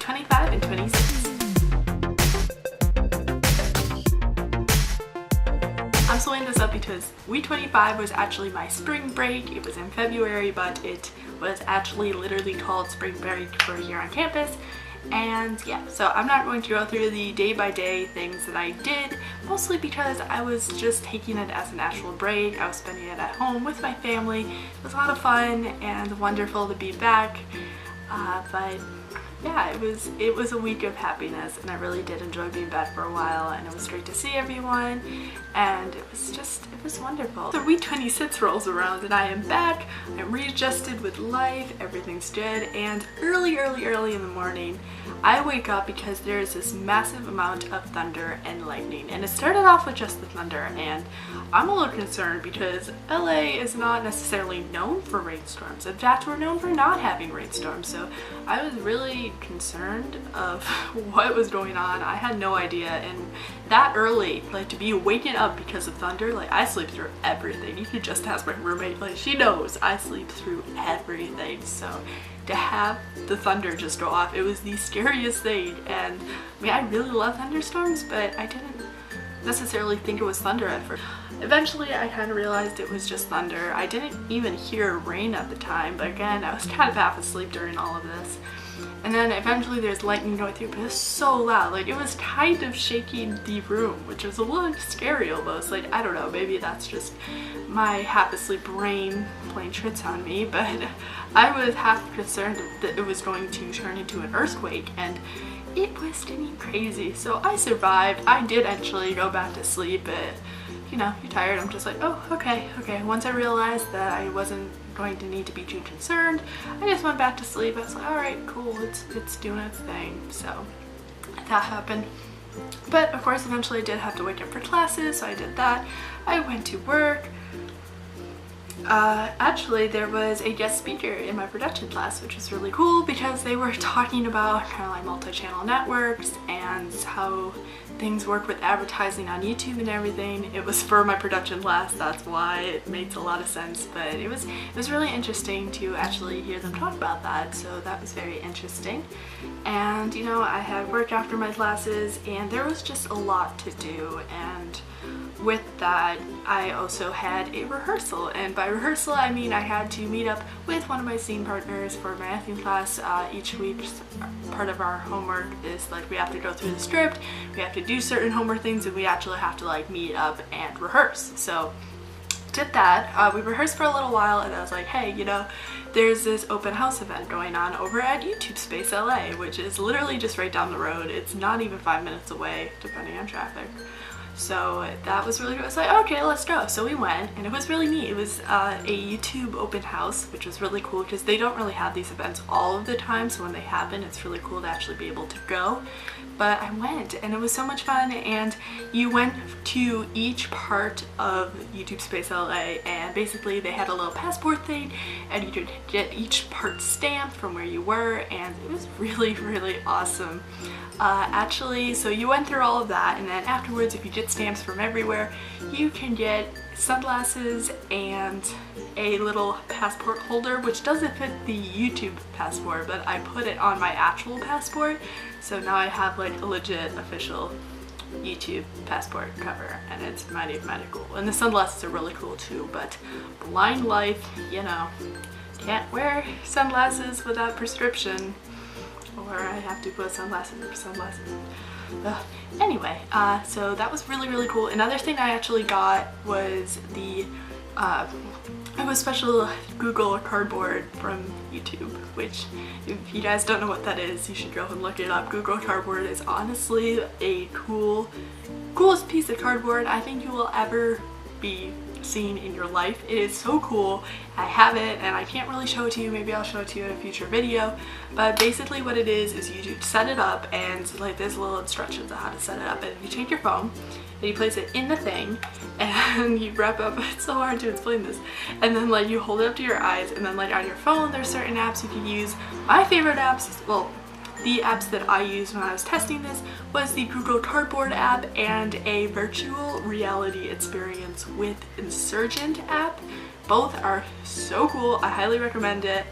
25 and 26. I'm slowing this up because week 25 was actually my spring break. It was in February, but it was actually literally called spring break for here on campus. And yeah, so I'm not going to go through the day-by-day things that I did, mostly because I was just taking it as an actual break. I was spending it at home with my family. It was a lot of fun and wonderful to be back, but yeah, it was a week of happiness, and I really did enjoy being back for a while, and it was great to see everyone, and it was wonderful. So week 26 rolls around and I am back. I'm readjusted with life, everything's good, and early in the morning I wake up because there's this massive amount of thunder and lightning, and it started off with just the thunder, and I'm a little concerned because LA is not necessarily known for rainstorms. In fact, we're known for not having rainstorms, so I was really concerned of what was going on. I had no idea, and that early, like, to be waking up because of thunder, like, I sleep through everything. You could just ask my roommate, like, she knows I sleep through everything. So to have the thunder just go off, it was the scariest thing. And I mean, I really love thunderstorms, but I didn't necessarily think it was thunder at first. Eventually I kind of realized it was just thunder. I didn't even hear rain at the time, but again, I was kind of half asleep during all of this. And then eventually there's lightning going through, but it was so loud. Like, it was kind of shaking the room, which was a little scary almost. Like, I don't know, maybe that's just my half asleep brain playing tricks on me, but I was half concerned that it was going to turn into an earthquake, and it was getting crazy. So I survived. I did actually go back to sleep, but you know, you're tired. I'm just like, oh, okay. Once I realized that I wasn't going to need to be too concerned, I just went back to sleep. I was like, all right, cool, it's doing its thing. So that happened. But of course, eventually I did have to wake up for classes, so I did that. I went to work. Actually, there was a guest speaker in my production class, which was really cool because they were talking about kind of like multi-channel networks and how things work with advertising on YouTube and everything. It was for my production class, that's why it makes a lot of sense, but it was really interesting to actually hear them talk about that, so that was very interesting. And you know, I had work after my classes, and there was just a lot to do, and with that I also had a rehearsal, and by rehearsal I mean I had to meet up with one of my scene partners for my acting class each week. Part of our homework is like we have to go through the script, we have to do certain homework things, and we actually have to like meet up and rehearse. So did that. We rehearsed for a little while, and I was like, hey, you know, there's this open house event going on over at YouTube Space LA, which is literally just right down the road. It's not even 5 minutes away depending on traffic. So that was really good. I was like, okay, let's go. So we went, and it was really neat. It was a YouTube open house, which was really cool because they don't really have these events all of the time, so when they happen, it's really cool to actually be able to go. But I went, and it was so much fun, and you went to each part of YouTube Space LA, and basically they had a little passport thing, and you could get each part stamped from where you were, and it was really awesome. Actually, so you went through all of that, and then afterwards, if you get stamps from everywhere, you can get sunglasses and a little passport holder, which doesn't fit the YouTube passport, but I put it on my actual passport, so now I have like a legit official YouTube passport cover, and it's mighty cool. And the sunglasses are really cool too, but blind life, you know, can't wear sunglasses without prescription, or I have to put sunglasses over sunglasses. Anyway, so that was really cool. Another thing I actually got was the I was special Google Cardboard from YouTube, which if you guys don't know what that is, you should go and look it up. Google Cardboard is honestly a coolest piece of cardboard I think you will ever be seen in your life. It is so cool. I have it, and I can't really show it to you. Maybe I'll show it to you in a future video, but basically what it is you set it up, and like there's little instructions on how to set it up, and you take your phone and you place it in the thing, and you wrap up, it's so hard to explain this, and then like you hold it up to your eyes, and then like on your phone there's certain apps you can use. My favorite apps, well, the apps that I used when I was testing this was the Google Cardboard app and a virtual reality experience with Insurgent app. Both are so cool. I highly recommend it,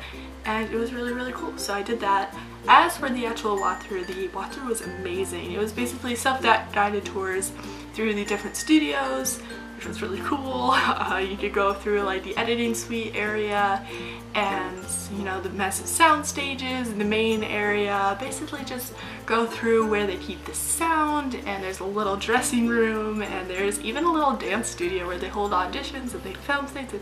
and it was really cool. So I did that. As for the actual walkthrough, the walkthrough was amazing. It was basically self-guided tours through the different studios, which was really cool. You could go through like the editing suite area and, you know, the massive sound stages in the main area. Basically just go through where they keep the sound, and there's a little dressing room, and there's even a little dance studio where they hold auditions and they film things.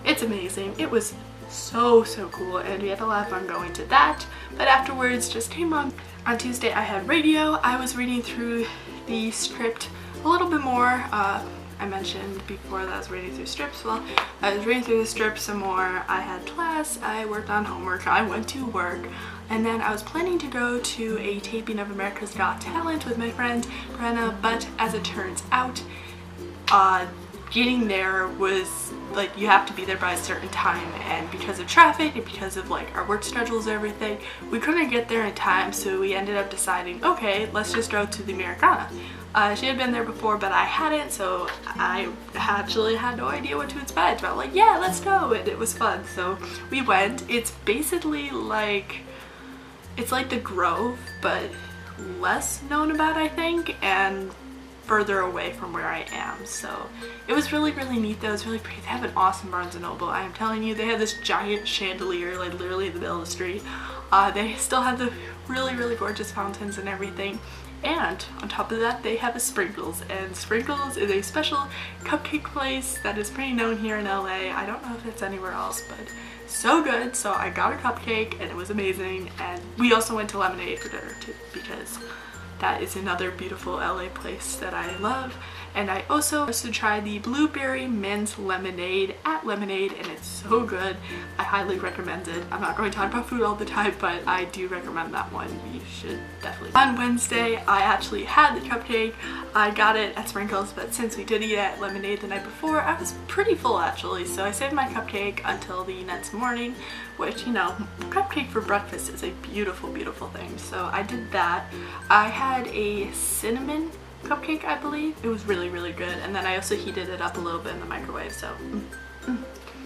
It's amazing. It was so cool, and we had a lot of fun going to that. But afterwards just came on Tuesday. I had radio. I was reading through the script a little bit more. I mentioned before that I was reading through strips. Well, I was reading through the strips some more. I had class, I worked on homework, I went to work, and then I was planning to go to a taping of America's Got Talent with my friend Brenna, but as it turns out, getting there was like, you have to be there by a certain time, and because of traffic and because of like our work schedules and everything, we couldn't get there in time, so we ended up deciding, okay, let's just go to the Americana. She had been there before, but I hadn't, so I actually had no idea what to expect. But I'm like, yeah, let's go, and it was fun. So we went. It's basically like, it's like the Grove, but less known about, I think, and further away from where I am. So it was really neat though. It was really pretty. They have an awesome Barnes & Noble. I am telling you, they have this giant chandelier like literally in the middle of the street. They still have the really gorgeous fountains and everything. And on top of that, they have a Sprinkles, and Sprinkles is a special cupcake place that is pretty known here in LA. I don't know if it's anywhere else, but so good. So I got a cupcake and it was amazing. And we also went to Lemonade for dinner too, because that is another beautiful LA place that I love. And I also tried the blueberry mint lemonade at Lemonade, and it's so good. I highly recommend it. I'm not going to talk about food all the time, but I do recommend that one. You should definitely. On Wednesday, I actually had the cupcake. I got it at Sprinkles, but since we did eat at Lemonade the night before, I was pretty full actually, so I saved my cupcake until the next morning, which, you know, cupcake for breakfast is a beautiful thing. So I did that. I had a cinnamon cupcake, I believe. It was really good, and then I also heated it up a little bit in the microwave. So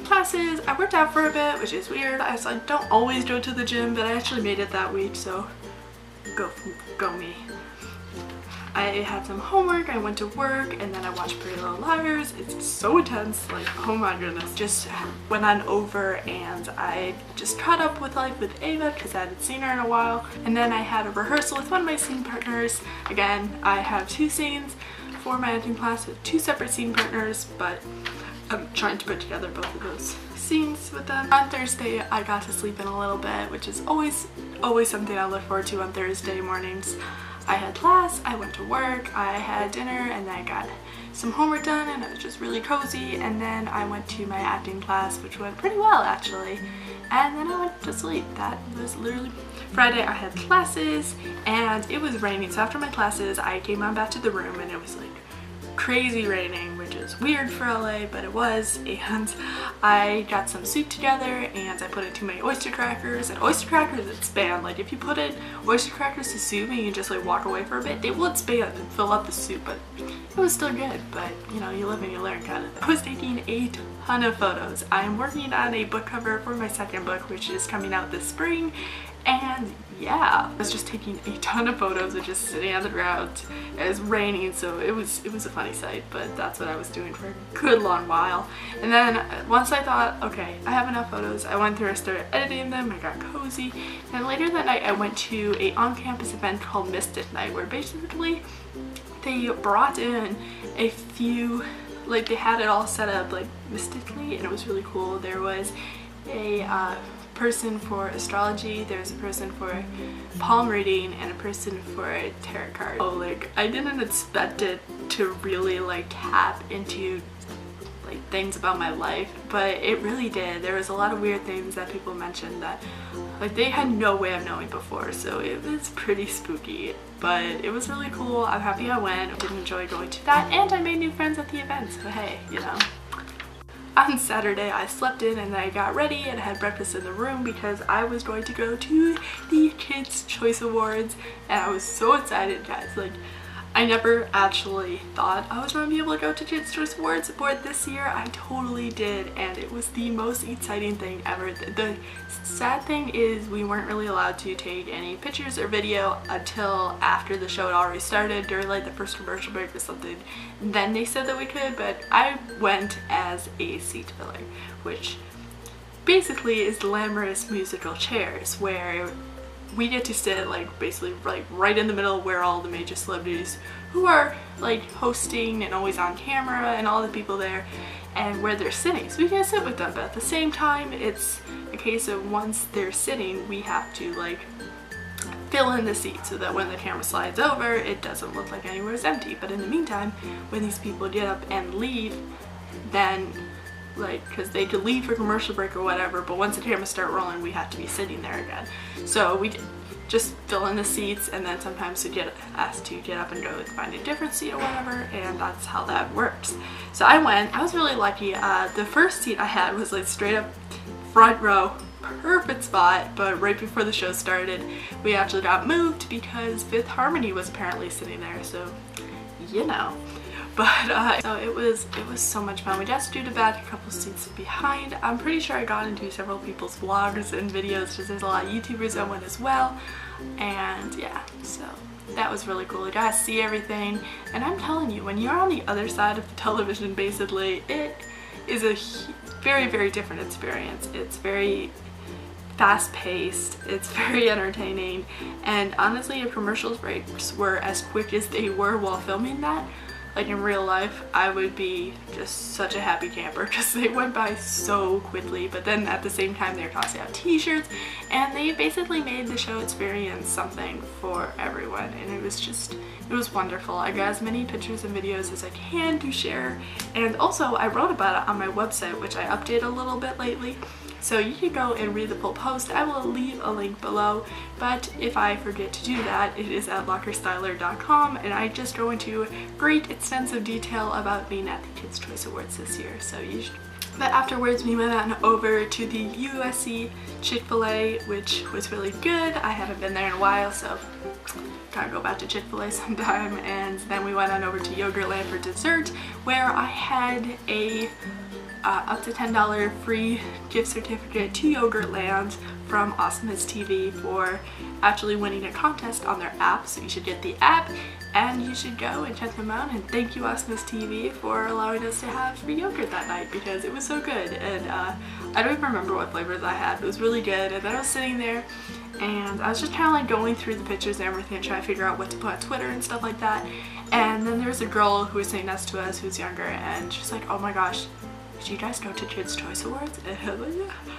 classes, I worked out for a bit, which is weird. I don't always go to the gym, but I actually made it that week, so go me. I had some homework, I went to work, and then I watched Pretty Little Liars. It's so intense, like, oh my goodness. Just went on over and I just caught up with life with Ava because I hadn't seen her in a while. And then I had a rehearsal with one of my scene partners. Again, I have 2 scenes for my acting class with 2 separate scene partners, but I'm trying to put together both of those scenes with them. On Thursday, I got to sleep in a little bit, which is always something I look forward to on Thursday mornings. I had class, I went to work, I had dinner, and then I got some homework done, and it was just really cozy. And then I went to my acting class, which went pretty well actually, and then I went to sleep. That was literally Friday. I had classes and it was raining, so after my classes I came on back to the room and it was like crazy raining, which is weird for LA, but it was. And I got some soup together and I put it to my oyster crackers, and oyster crackers expand. Like, if you put in oyster crackers to soup and you just like walk away for a bit, they will expand and fill up the soup, but it was still good. But you know, you live and you learn kind of thing. I was taking a ton of photos. I am working on a book cover for my second book, which is coming out this spring. And yeah, I was just taking a ton of photos and just sitting on the ground. It was raining, so it was a funny sight, but that's what I was doing for a good long while. And then once I thought, okay, I have enough photos, I went through and started editing them. I got cozy, and later that night I went to a on-campus event called Mystic Night, where basically they brought in a few, like, they had it all set up like mystically, and it was really cool. There was a person for astrology, there's a person for palm reading, and a person for tarot card. Oh, like, I didn't expect it to really like tap into like things about my life, but it really did. There was a lot of weird things that people mentioned that like they had no way of knowing before, so it was pretty spooky, but it was really cool. I'm happy I went. I did enjoy going to that, and I made new friends at the event, so hey, you know. On Saturday, I slept in and I got ready and had breakfast in the room because I was going to go to the Kids' Choice Awards, and I was so excited, guys. Like, I never actually thought I was going to be able to go to Kids' Choice Awards, but this year I totally did, and it was the most exciting thing ever. The sad thing is we weren't really allowed to take any pictures or video until after the show had already started, during like the first commercial break or something. Then they said that we could, but I went as a seat filler, which basically is glamorous musical chairs, where we get to sit like basically like right in the middle where all the major celebrities who are like hosting and always on camera and all the people there, and where they're sitting. So we can sit with them, but at the same time it's a case of once they're sitting we have to like fill in the seat so that when the camera slides over it doesn't look like anywhere is empty. But in the meantime, when these people get up and leave, then like, because they could leave for commercial break or whatever, but once the cameras start rolling we have to be sitting there again. So we just fill in the seats, and then sometimes we get asked to get up and go and find a different seat or whatever, and that's how that works. So I went, I was really lucky. The first seat I had was like straight up front row, perfect spot, but right before the show started we actually got moved because Fifth Harmony was apparently sitting there, so you know. But so it was so much fun. We got scooted back a couple seats behind. I'm pretty sure I got into several people's vlogs and videos because there's a lot of YouTubers that went as well. And yeah, so that was really cool. You got to see everything. And I'm telling you, when you're on the other side of the television, basically, it is a very, very different experience. It's very fast-paced, it's very entertaining, and honestly if commercials breaks were as quick as they were while filming that, like in real life, I would be just such a happy camper because they went by so quickly. But then at the same time they're constantly out t-shirts, and they basically made the show experience something for everyone, and it was wonderful. I got as many pictures and videos as I can to share, and also I wrote about it on my website, which I update a little bit lately. So you can go and read the full post. I will leave a link below, but if I forget to do that, it is at lockerstyler.com, and I just go into great extensive detail about being at the Kids' Choice Awards this year. So you should. But afterwards we went on over to the USC Chick-fil-A, which was really good. I haven't been there in a while, so gotta go back to Chick-fil-A sometime. And then we went on over to Yogurtland for dessert, where I had a up to $10 free gift certificate to Yogurtland from Awesomeness TV for actually winning a contest on their app. So you should get the app and you should go and check them out, and thank you Awesomeness TV for allowing us to have free yogurt that night because it was so good. And I don't even remember what flavors I had, but it was really good. And then I was sitting there and I was just kind of like going through the pictures and everything, trying to figure out what to put on Twitter and stuff like that. And then there was a girl who was sitting next to us who's younger, and she's like, oh my gosh, did you guys go to Kids' Choice Awards? And I was like, yeah.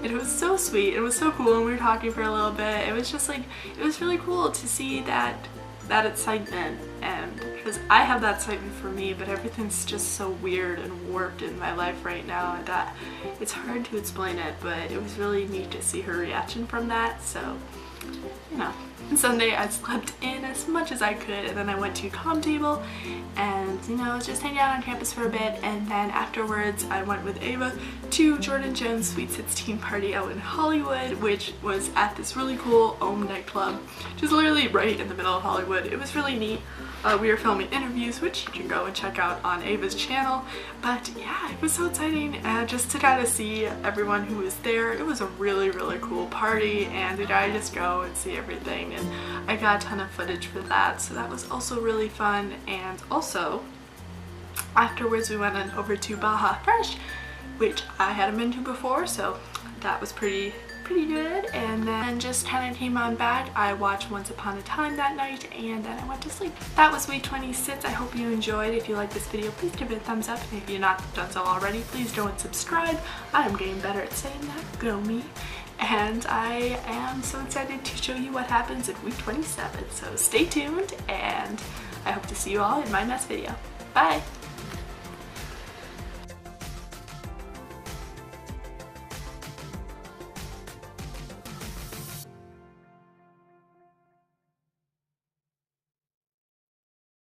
And it was so sweet. It was so cool, and we were talking for a little bit. It was just like, it was really cool to see that excitement, and because I have that excitement for me, but everything's just so weird and warped in my life right now that it's hard to explain it, but it was really neat to see her reaction from that. So, you know. Sunday I slept in as much as I could, and then I went to comm table and, you know, just hanging out on campus for a bit, and then afterwards I went with Ava to Jordyn Jones' Sweet 16 party out in Hollywood, which was at this really cool nightclub, just literally right in the middle of Hollywood. It was really neat. We were filming interviews, which you can go and check out on Ava's channel. But yeah, it was so exciting, just to kind of see everyone who was there. It was a really, really cool party, and we got to just go and see everything, and I got a ton of footage for that, so that was also really fun. And also, afterwards we went on over to Baja Fresh, which I hadn't been to before, so that was pretty good. And then just kind of came on back. I watched Once Upon a Time that night, and then I went to sleep. That was week 26. I hope you enjoyed. If you like this video, please give it a thumbs up, and if you're not done so already, please go and subscribe. I am getting better at saying that, go me. And I am so excited to show you what happens in week 27, so stay tuned, and I hope to see you all in my next video. Bye!